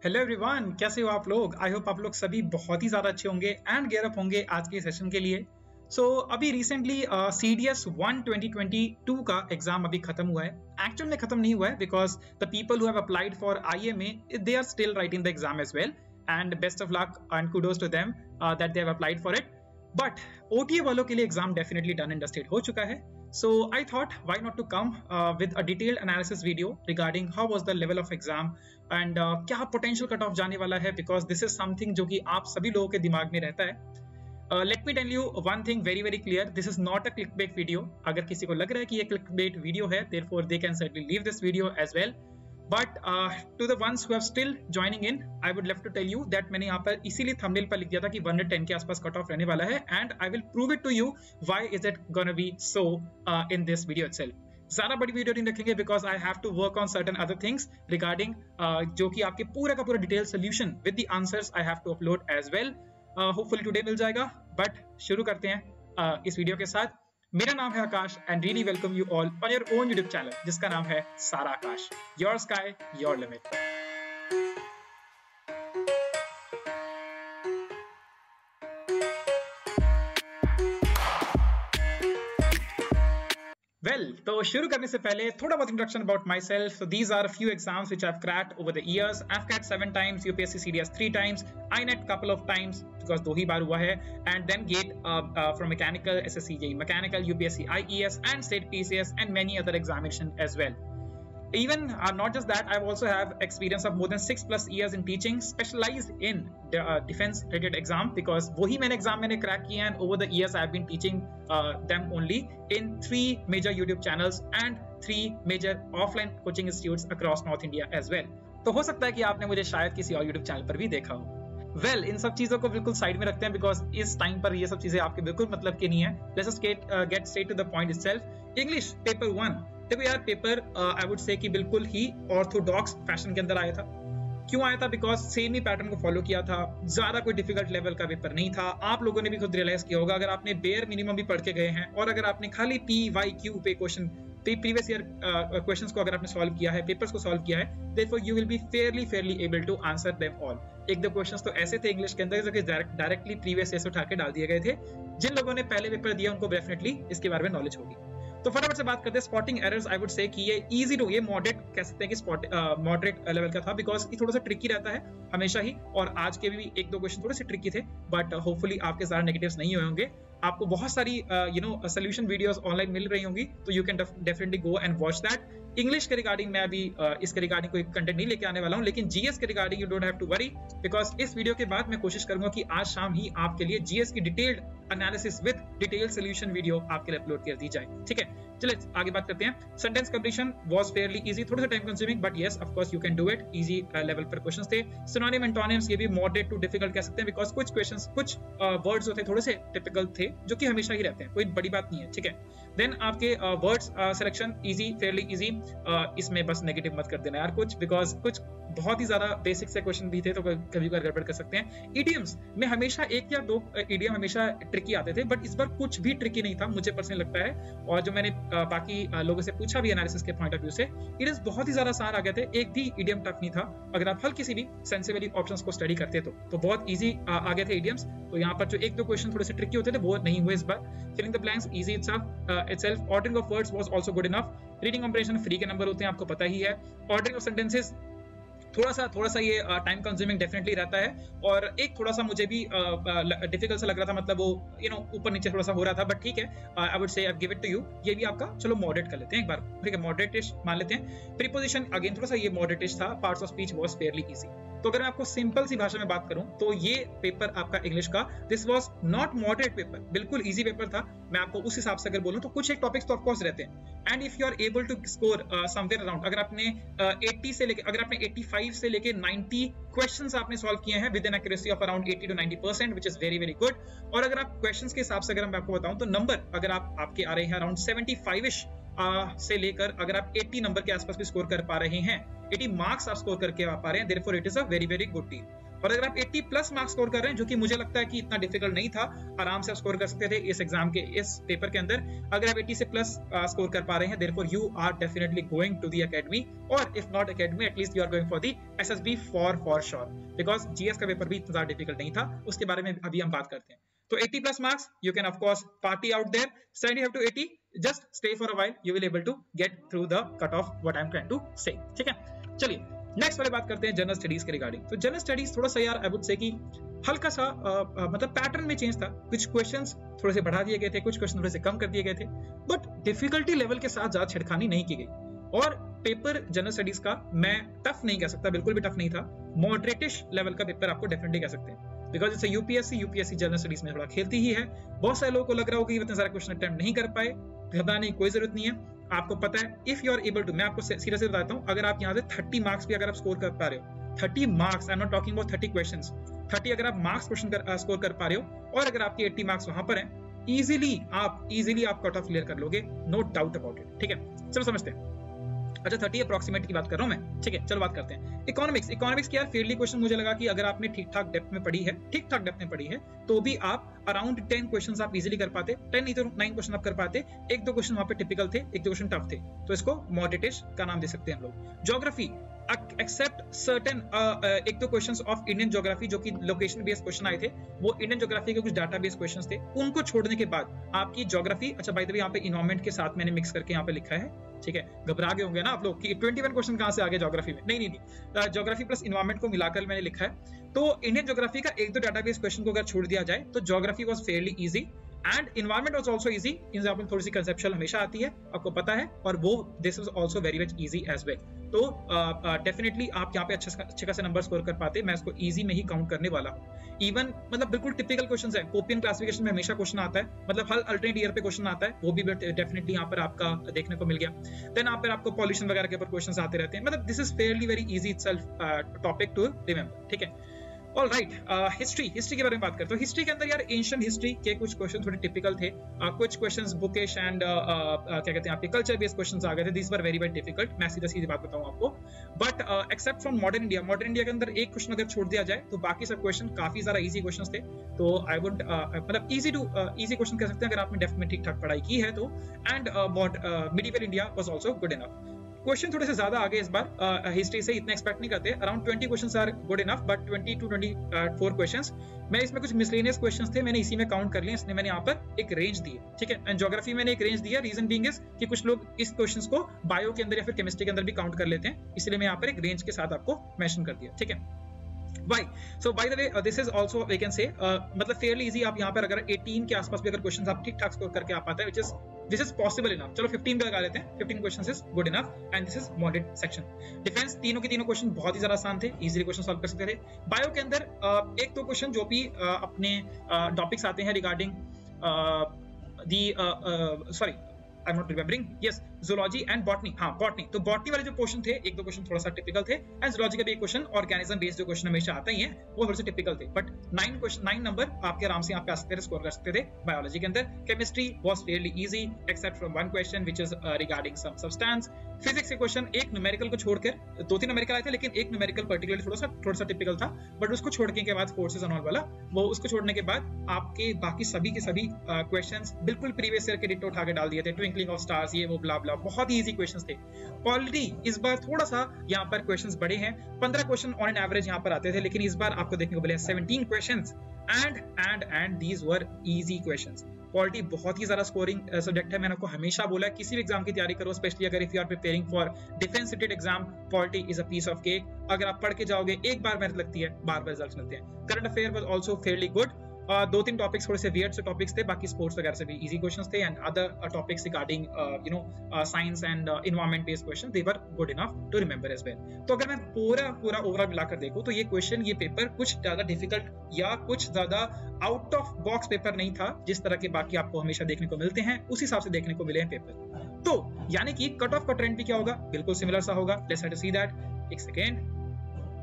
Hello everyone, कैसे हो आप लोग। आई होप आप लोग सभी बहुत ही ज़्यादा अच्छे होंगे एंड गेयर अप होंगे आज के सेशन के लिए। अभी रिसेंटली CDS 1 2022 का एग्जाम अभी खत्म हुआ है। एक्चुअल में खत्म नहीं हुआ है because the people who have applied for IMA they are still writing the exam as well and best of luck and kudos to them that they have applied for it. But OTA वालों के लिए exam definitely done and dusted हो चुका है। So I thought, why not to come with a detailed analysis video regarding how was the level of exam and क्या potential cut off जाने वाला है, because this is something जो कि आप सभी लोगों के दिमाग में रहता है। Let me tell you one thing very clear, this is not a clickbait video। अगर किसी को लग रहा है कि ये clickbait video है, therefore they can certainly leave this video as well। But to the ones who have still joining in, I would love to tell you that मैंने यहाँ पर इसीलिए thumbnail पर लिख दिया था कि 110 के आसपास कट ऑफ रहने वाला है and I will prove it to you why is it gonna be so in this video itself। ज़्यादा बड़ी वीडियो नहीं रखेंगे because I have to work on certain other things regarding जो कि आपके पूरा का पूरा detail solution with the answers I have to upload as well। Hopefully today मिल जाएगा, but शुरू करते हैं इस वीडियो के साथ। मेरा नाम है Aakash and really welcome you all on your own YouTube channel जिसका नाम है Sara Aakash, your sky your limit. तो शुरू करने से पहले थोड़ा बहुत introduction about myself. So these are a few exams which I've cracked over the years। I've cracked 7 times, UPSC CDS 3 times, INET couple of times because 2 ही बार हुआ है, and then GATE from mechanical, SSC JEE mechanical, UPSC IES and state PCS and many other examination as well। Even not just that, I also have experience of more than 6+ years in teaching, specialized in defense related exam because वही मैंने exam मैंने crack किए and over the years I have been teaching them only in 3 major YouTube channels and 3 major offline coaching institutes across North India as well। तो हो सकता है कि आपने मुझे शायद किसी और YouTube चैनल पर भी देखा हो। इन सब चीजों को बिल्कुल साइड में रखते हैं बिकॉज इस टाइम पर ये सब चीजें आपके बिल्कुल मतलब की नहीं है। Let's just get straight to the point itself. English paper 1, देखो यार पेपर आई वुड से कि बिल्कुल ही ऑर्थोडॉक्स फैशन के अंदर आया था। क्यों आया था? बिकॉज सेम ही पैटर्न को फॉलो किया था, ज्यादा कोई डिफिकल्ट लेवल का पेपर नहीं था। आप लोगों ने भी खुद रियलाइज किया होगा अगर आपने बेयर मिनिमम भी पढ़ के गए हैं और अगर आपने खाली PYQ पे क्वेश्चन प्रीवियस ईयर क्वेश्चंस को अगर आपने सॉल्व किया है, पेपर्स को सॉल्व किया है, therefore you will be fairly able to answer them all. एक दो क्वेश्चंस तो ऐसे थे इंग्लिश के अंदर जो कि डायरेक्टली प्रीवियस ईयर से उठा के डाल दिए गए थे। जिन लोगों ने पहले पेपर दिया उनको डेफिनेटली इसके बारे में नॉलेज होगी। तो फटाफट से बात करते हैं स्पॉटिंग एरर्स। आई वुड से कि ये इजी टू, ये मॉडरेट कह सकते हैं कि मॉडरेट लेवल का था बिकॉज ये थोड़ा सा ट्रिकी रहता है हमेशा ही, और आज के भी 1-2 क्वेश्चन थोड़े से ट्रिकी थे, बट होपफुली आपके सारे नेगेटिव्स नहीं हुए होंगे। आपको बहुत सारी सोल्यूशन वीडियोस ऑनलाइन मिल रही होंगी, तो you can definitely go and watch that. English के रिगार्डिंग मैं अभी इसके रिगार्डिंग कोई कंटेंट नहीं लेके आने वाला हूं, लेकिन GS के regarding you don't have to worry because इस वीडियो के बाद मैं कोशिश करूंगा कि आज शाम ही आपके लिए GS की detailed analysis with detailed solution video आपके लिए अपलोड कर दी जाए। ठीक है, चलिए आगे बात करते हैं। Sentence completion was fairly easy, थोड़ा सा time consuming but yes of course you can do it. Easy level पर क्वेश्चंस थे। सिनोनिम एंटोनिम्स ये भी मॉडरेट टू डिफिकल्ट कह सकते हैं बिकॉज कुछ क्वेश्चंस कुछ वर्ड्स जो थे थोड़े से टिपिकल थे जो कि हमेशा ही रहते हैं, कोई बड़ी बात नहीं है। ठीक है, देन आपके words selection easy, Fairlie easy. इसमें बस नेगेटिव मत कर देना यार कुछ, बिकॉज कुछ बहुत ही ज्यादा बेसिक से क्वेश्चन भी थे तो कभी बार गड़बड़ कर सकते हैं। इडियम्स में हमेशा 1 या 2 इडियम हमेशा ट्रिकी आते थे, बट इस बार कुछ भी ट्रिकी नहीं था मुझे पर्सनली लगता है, और जो मैंने बाकी लोगों से पूछा भी एनालिसिस के पॉइंट ऑफ व्यू से, इडियम्स बहुत ही ज्यादा आसान आ गए थे। एक भी इडियम टफ नहीं था अगर आप हल्की सी भी सेंसिबली ऑप्शंस को स्टडी करते तो बहुत इजी आ गए थे इडियम्स। तो यहाँ पर जो 1-2 क्वेश्चन थोड़े से ट्रिकी होते थे वो नहीं हुए इस बार। Filling the blanks easy itself. Ordering of words was also good enough. Reading comprehension free के नंबर होते हैं, आपको पता ही है। ऑर्डरिंग ऑफ सेंटेंसेस थोड़ा सा ये टाइम कंज्यूमिंग डेफिनेटली रहता है, और एक थोड़ा सा मुझे भी डिफिकल्ट सा लग रहा था, मतलब वो ऊपर नीचे थोड़ा सा हो रहा था, बट ठीक है, I would say I give it to you. ये भी आपका चलो मॉडरेट कर लेते हैं एक बार, ठीक है, मॉडरेटिश मान लेते हैं। प्रीपोजिशन अगेन थोड़ा सा ये मॉडरेटिश था। Parts of speech was fairly easy. तो अगर मैं आपको सिंपल सी भाषा में बात करूं तो ये पेपर आपका इंग्लिश का, this was not moderate paper, बिल्कुल इजी पेपर था। मैं आपको उस हिसाब से अगर बोलूं तो कुछ एक टॉपिक्स तो ऑफ कोर्स रहते हैं, and if you are able to score somewhere around, अगर आपने 80 से लेके, अगर आपने 85 से लेके 90 क्वेश्चंस आपने सॉल्व किए हैं with an accuracy of around 80 to 90%, which is very good. और अगर आप क्वेश्चंस के हिसाब से अगर मैं आपको बताऊं तो नंबर अगर आपके आ रहे हैं अराउंड 75ish से लेकर अगर आप 80 नंबर के आसपास भी स्कोर कर पा रहे हैं, 80 मार्क्स आप स्कोर करके आ पा रहे हैं, therefore it is a very good deal. और अगर आप 80 प्लस मार्क्स स्कोर कर रहे हैं, जो कि मुझे लगता है कि इतना डिफिकल्ट नहीं था, आराम से आप स्कोर कर सकते थे इस एग्जाम के इस पेपर के अंदर। अगर आप 80 से प्लस स्कोर कर पा रहे हैं, therefore you are definitely going to the academy, और if not academy at least you are going for the SSB for sure, because GS का पेपर भी इतना ज्यादा डिफिकल्ट नहीं था, उसके बारे में अभी हम बात करते हैं। तो 80 plus marks, you can of course party out there. 75 to 80, just stay for a while, you will able to get through the cutoff. What I'm trying to say, ठीक है? चलिए नेक्स्ट वाले बात करते हैं जनरल स्टडीज के regarding. तो general studies थोड़ा सा यार आई वुड से कि हल्का सा मतलब पैटर्न में चेंज था। कुछ क्वेश्चंस थोड़े से बढ़ा दिए गए थे, कुछ क्वेश्चन थोड़े से कम कर दिए गए थे, बट डिफिकल्टी लेवल के साथ ज्यादा छिड़खानी नहीं की गई। और पेपर जनरल स्टडीज का मैं टफ नहीं कह सकता, बिल्कुल भी टफ नहीं था, मॉडरेटिश लेवल का पेपर आपको डेफिनेटली कह सकते हैं, because it's UPSC general studies में थोड़ा खेलती ही है। बहुत सारे लोगों को लग रहा होगा कि इतने सारे क्वेश्चन अटेम्प्ट नहीं कर पाए, घबराने की कोई जरूरत नहीं है, आपको पता है if you are able to, मैं आपको सीरियसली बताता हूँ, अगर आप यहाँ से 30 मार्क्स भी अगर आप स्कोर कर पा रहे हो, 30 marks, I am not talking about 30 questions, 30 अगर आप मार्क्स क्वेश्चन स्कोर कर पा रहे हो और अगर आपके 80 मार्क्स वहां पर हैं, इजीली आप कट ऑफ क्लियर कर लोगे, नो डाउट अबाउट इट, ठीक है? चलो समझते हैं। अच्छा 30 अप्रोक्सीमेट की बात कर रहा हूं मैं, ठीक है? चलो बात करते हैं इकोनॉमिक्स की यार फेयरली क्वेश्चन मुझे लगा कि अगर आपने ठीक ठाक डेप्थ में पढ़ी है तो भी आप अराउंड 10 क्वेश्चंस आप इजीली कर पाते, 10 नहीं तो 9 क्वेश्चन आप कर पाते। एक दो क्वेश्चन वहां पे टिपिकल थे, एक दो क्वेश्चन टफ थे, तो इसको मॉडरेटिश का नाम दे सकते हैं हम लोग। ज्योग्राफी एक्सेप्ट सर्टेन एक दो क्वेश्चंस ऑफ इंडियन ज्योग्राफी जो कि लोकेशन बेस्ड क्वेश्चन आए थे, वो इंडियन ज्योग्राफी के कुछ डाटा बेस्ड क्वेश्चंस थे, उनको छोड़ने के बाद आपकी ज्योग्राफी, अच्छा बाय द वे यहाँ पे इन्वायरमेंट के साथ मैंने मिक्स करके यहाँ पे लिखा है, ठीक है? घबरा गए होंगे ना आप लोग कि 21 क्वेश्चन कहां से आ गए ज्योग्राफी में, नहीं, ज्योग्राफी प्लस इन्वायरमेंट को मिलाकर मैंने लिखा है। तो इंडियन ज्योग्राफी का एक दो डाटाबेस क्वेश्चन को अगर छोड़ दिया जाए तो geography was fairly easy and environment was also easy. Example थोड़ी सी कंसेप्चुअल हमेशा आती है, आपको पता है, और वो this was also very much easy as well. तो डेफिनेटली आप यहाँ पे अच्छे खासे नंबर स्कोर कर पाते, मैं इसको इजी में ही काउंट करने वाला हूँ। इवन मतलब बिल्कुल टिपिकल क्वेश्चंस है, कोपियन क्लासिफिकेशन में हमेशा क्वेश्चन आता है, मतलब हर अल्टरनेट ईयर पे क्वेश्चन आता है, वो भी डेफिनेटली यहाँ पर आपका देखने को मिल गया। देन यहाँ पर आपको पॉल्यूशन वगैरह के ऊपर क्वेश्चंस आते रहते हैं, मतलब this is fairly very easy itself topic to remember, ठीक है? ऑल राइट, हिस्ट्री के बारे में बात करते हैं। हिस्ट्री के अंदर यार एंशिएंट हिस्ट्री के कुछ क्वेश्चन थोड़े टिपिकल थे, कुछ क्वेश्चंस बुकिश एंड क्या कहते हैं आपके कल्चर बेस्ड क्वेश्चंस आ गए थे, दिस वर वेरी डिफिकल्ट, मैं सीधी बात बताऊं आपको। But except from modern India के अंदर एक क्वेश्चन अगर छोड़ दिया जाए तो बाकी सब क्वेश्चन काफी ज्यादा इजी क्वेश्चंस थे। तो आई वुड मतलब इजी क्वेश्चन कह सकते हैं अगर आपने डेफ में ठीक ठाक पढ़ाई की है तो। And medieval India was also good enough. Question थोड़े से ज्यादा आगे इस बार हिस्ट्री से इतना एक्सपेक्ट नहीं करते, around 20 questions are good enough, but 20 to 24 questions. मैं इसमें कुछ मिसलेनियस क्वेश्चंस थे, मैंने इसी में काउंट कर लिया, इसलिए मैंने यहाँ पर एक रेंज दी है, ठीक है? एंड ज्योग्राफी मैंने एक रेंज दिया, रीजन बीइंग इज कि कुछ लोग इस क्वेश्चंस को बायो के अंदर या फिर केमिस्ट्री के अंदर भी काउंट कर लेते हैं, इसलिए मैं यहाँ पर एक रेंज के साथ आपको मेंशन कर दिया, ठीक है? Why? So by the way, this is also we can say मतलब fairly easy। आप यहाँ पर अगर 18 के आसपास भी अगर क्वेश्चंस आप ठीक ठाक स्कोर करके आ पाते हैं, this is possible enough। चलो 15 पे लगा लेते हैं, 15 questions is good enough and this is moderate section. Defence तीनों के तीनों क्वेश्चन बहुत ही ज्यादा आसान थे, इजीली क्वेश्चन सॉल्व कर सकते थे। बायो के अंदर एक दो क्वेश्चन जो भी अपने टॉपिक्स आते हैं regarding sorry I am not remembering, yes zoology and botany, हाँ बॉटनी। तो बॉटनी वाले जो क्वेश्चन थे, एक दो क्वेश्चन थोड़ा सा टिपिकल थे, एंड ज़ूलॉजी का भी एक क्वेश्चन ऑर्गेनिज्म बेस्ड जो क्वेश्चन हमेशा आते ही हैं वो थोड़े से टिपिकल थे, बट 9 नंबर आपके आराम से यहाँ पे आ सकते थे, स्कोर कर सकते थे। बायोलॉजी के अंदर chemistry was fairly easy except from one question which is regarding some substance. Physics के क्वेश्चन एक न्यूमेरिकल को छोड़कर, 2-3 न्यूमेरिकल आए थे, लेकिन एक न्यूमेरिकल पर्टिकुलरली थोड़ा सा टिपिकल था, बट उसको छोड़ने के बाद फोर्सेस एंड ऑल वाला, वो उसको छोड़ने के बाद आपके बाकी सभी के सभी क्वेश्चंस बिल्कुल प्रीवियस ईयर के डिट्टो उठा के डाल दिए थे, ट्विंकलिंग ऑफ स्टार्स, ये वो ब्ला ब्ला, बहुत ही इजी क्वेश्चंस थे। पॉलिटी इस बार थोड़ा सा यहाँ पर क्वेश्चंस बड़े हैं, 15 क्वेश्चन ऑन एन एवरेज यहाँ पर आते थे, लेकिन इस बार आपको देखने को मिले 17 questions and these were easy questions. Polity बहुत ही ज्यादा स्कोरिंग सब्जेक्ट है, मैंने आपको हमेशा बोला है किसी भी एग्जाम की तैयारी करो, स्पेशली अगर if you are preparing for defence related exam, polity is a piece of cake. अगर आप पढ़ के जाओगे, एक बार मेहनत लगती है, बार रिजल्ट्स मिलते हैं। Current affair was also fairly good, 2-3 topics थोड़े से वियर्ड से टॉपिक्स थे, बाकी स्पोर्ट्स वगैरह से भी इजी क्वेश्चंस थे, and other topics regarding science and environment based question, they were good enough to remember as well. तो अगर मैं पूरा ओवरऑल मिलाकर देखूं तो ये क्वेश्चन, ये पेपर कुछ ज्यादा डिफिकल्ट या कुछ ज्यादा आउट ऑफ बॉक्स पेपर नहीं था, जिस तरह के बाकी आपको हमेशा देखने को मिलते हैं उस हिसाब से देखने को मिले हैं पेपर। तो यानी कि कट ऑफ का ट्रेंड भी क्या होगा, बिल्कुल सिमिलर सा होगा। लेट्स सी दैट, एक सेकेंड,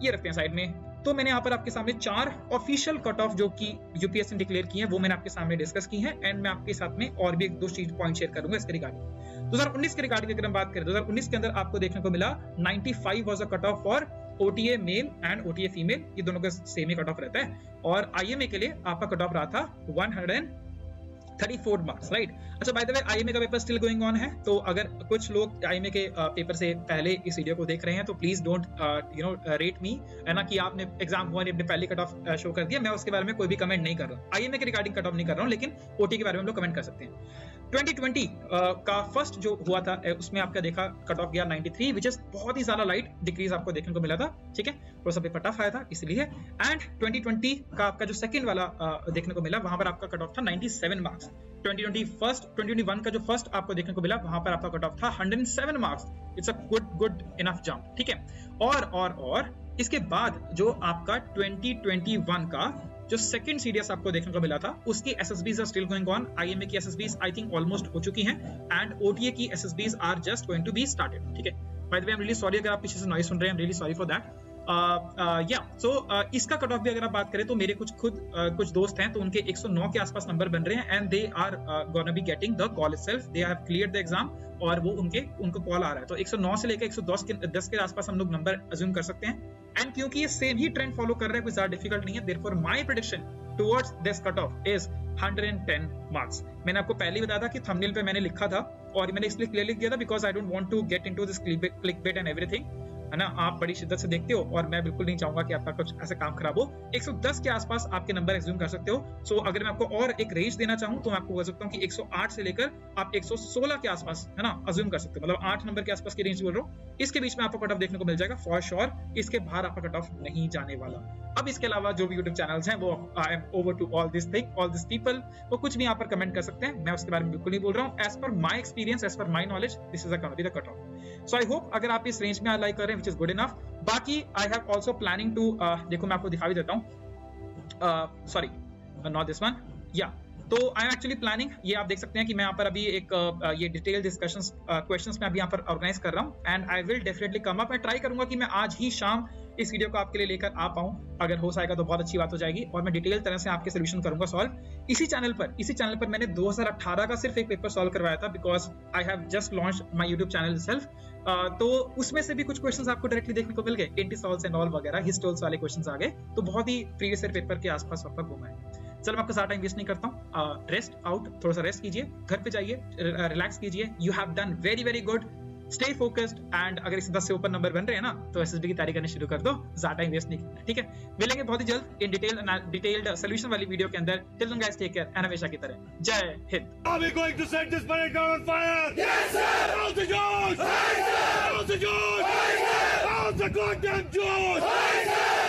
ये रखते हैं साइड में। तो मैंने यहाँ पर आपके सामने 4 ऑफिशियल कट ऑफ जो कि यूपीएससी ने डिक्लेयर की है, वो मैंने आपके सामने डिस्कस की है, एंड मैं आपके साथ में और भी 1-2 चीज पॉइंट शेयर करूंगा इसके रिगार्डिंग। 2019 के रिगार्डिंग अगर हम बात करें, 2019 के अंदर आपको देखने को मिला 95 was a cut off for OTA male and OTA female ये दोनों का सेम ही कट ऑफ रहता है, और IMA के लिए आपका कट ऑफ रहा था 134 मार्क्स, राइट। अच्छा, बाय द वे IMA का पेपर स्टिल गोइंग ऑन है, तो अगर कुछ लोग IMA के पेपर से पहले इस वीडियो को देख रहे हैं तो प्लीज डोंट रेट मी, है ना, कि आपने एग्जाम हुआ नहीं, अपने पहले कट ऑफ शो कर दिया। मैं उसके बारे में कोई भी कमेंट नहीं कर रहा हूँ, IMA के रिगार्डिंग कट ऑफ नहीं कर रहा हूँ, लेकिन OT के बारे में हम लोग कमेंट कर सकते हैं। 2020 का फर्स्ट जो हुआ था उसमें आपका देखा कट ऑफ गया 93, विच इज बहुत ही ज्यादा लाइट डिक्रीज आपको देखने को मिला था, ठीक है, थोड़ा सा पेपर टफ आया था इसलिए। एंड 2020 का आपका जो सेकंड वाला देखने को मिला, वहां पर आपका कट ऑफ था 97 मार्क्स। 2021 का जो फर्स्ट आपको देखने को मिला, वहां पर आपका कट ऑफ था 107 marks. It's a good enough jump, ठीक है। और इसके बाद जो आपका 2021 का जो सेकंड सीडीएस आपको देखने को मिला था, उसकी SSBs are still going on. IMA की SSBs आई थिंक ऑलमोस्ट हो चुकी हैं, एंड OTA की SSBs are just going to be started, ठीक है। By the way I am really sorry अगर आप पीछे से नॉइज सुन रहे हैं, I am really sorry for that. इसका कट ऑफ भी अगर आप बात करें तो मेरे कुछ दोस्त हैं, तो उनके 109 के आसपास नंबर बन रहे हैं, and they are gonna be getting the call itself, they have cleared the exam, और वो उनको कॉल आ रहा है। तो 109 से लेकर 110 के आसपास हम लोग नंबर अज्यूम कर सकते हैं, एंड क्योंकि ये सेम ही ट्रेंड फॉलो कर रहा है, कोई ज्यादा डिफिकल्ट नहीं है, therefore my prediction towards this cut off is 110 marks. मैंने आपको पहले ही बताया था कि थंबनेल पे मैंने लिखा था, और मैंने इसलिए क्लियर लिख दिया था because I don't want to get into this clickbait and everything, है ना। आप बड़ी शिद्दत से देखते हो, और मैं बिल्कुल नहीं चाहूंगा कि आपका कुछ ऐसा काम खराब हो। 110 के आसपास आपके नंबर एज्यूम कर सकते हो। सो अगर मैं आपको और एक रेंज देना चाहूं तो मैं आपको बोल सकता हूं कि 108 से लेकर आप 116 के आसपास, है ना, अज्यूम कर सकते हो, मतलब 8 नंबर के आसपास की रेंज बोल रहा हूं। इसके बीच में आपको कट ऑफ देखने को मिल जाएगा फॉर श्योर, इसके बाहर आपका कट ऑफ नहीं जाने वाला। अब इसके अलावा जो भी यूट्यूब चैनल्स हैं, वो I am over to all this people, वो कुछ भी यहाँ पर कमेंट कर सकते हैं, मैं उसके बारे में बिल्कुल नहीं बोल रहा हूँ। As per my experience, as per my knowledge, this is gonna be the cut off. So I hope अगर आप इस रेंज में लाइक कर रहे हैं, विच इज गुड इनफ। बाकी I have also planning to, देखो मैं आपको दिखा भी देता हूँ, सॉरी नॉट दिस वन, या तो आई एम एक्चुअली प्लानिंग, ये आप देख सकते हैं कि मैं यहाँ पर अभी एक ये डिटेल डिस्कशंस क्वेश्चंस में अभी यहाँ पर ऑर्गेनाइज कर रहा हूँ, and I will definitely come up. मैं ट्राई करूंगा कि मैं आज ही शाम इस वीडियो को आपके लिए लेकर आ पाऊं, अगर हो सकेगा तो बहुत अच्छी बात हो जाएगी, और मैं डिटेल तरह से आपके सोल्यूशन करूंगा सॉल्व। इसी चैनल पर मैंने 2018 का सिर्फ एक पेपर सॉल्व करवाया था, because I have just launched my YouTube channel self. तो उसमें से भी कुछ क्वेश्चंस आपको डायरेक्टली देखने को मिल गए, एंटीसॉल्स एंड ऑल वगैरह, हिस्टोल्स वाले क्वेश्चंस आ गए, तो बहुत ही प्रीवियस ईयर पेपर के आसपास आपका घूमा है। चलो मैं आपका सारा टाइम वेस्ट नहीं करता हूँ, रेस्ट आउट, थोड़ा सा रेस्ट कीजिए, घर पे जाइए, रिलैक्स कीजिए। You have done very good, stay focused, and अगर इस 10 से ऊपर नंबर बन रहे हैं ना, तो SSB की तैयारी करनी शुरू कर दो, ज्यादा टाइम वेस्ट नहीं करना, ठीक है। मिलेंगे बहुत ही जल्द इन डिटेल्ड सोल्यूशन वाली वीडियो के अंदर। Till then guys, take care, and हमेशा की तरह जय Hind. Are we going to set this planet on fire? Yes, sir! Out the George! Out the George! Out the goddamn George!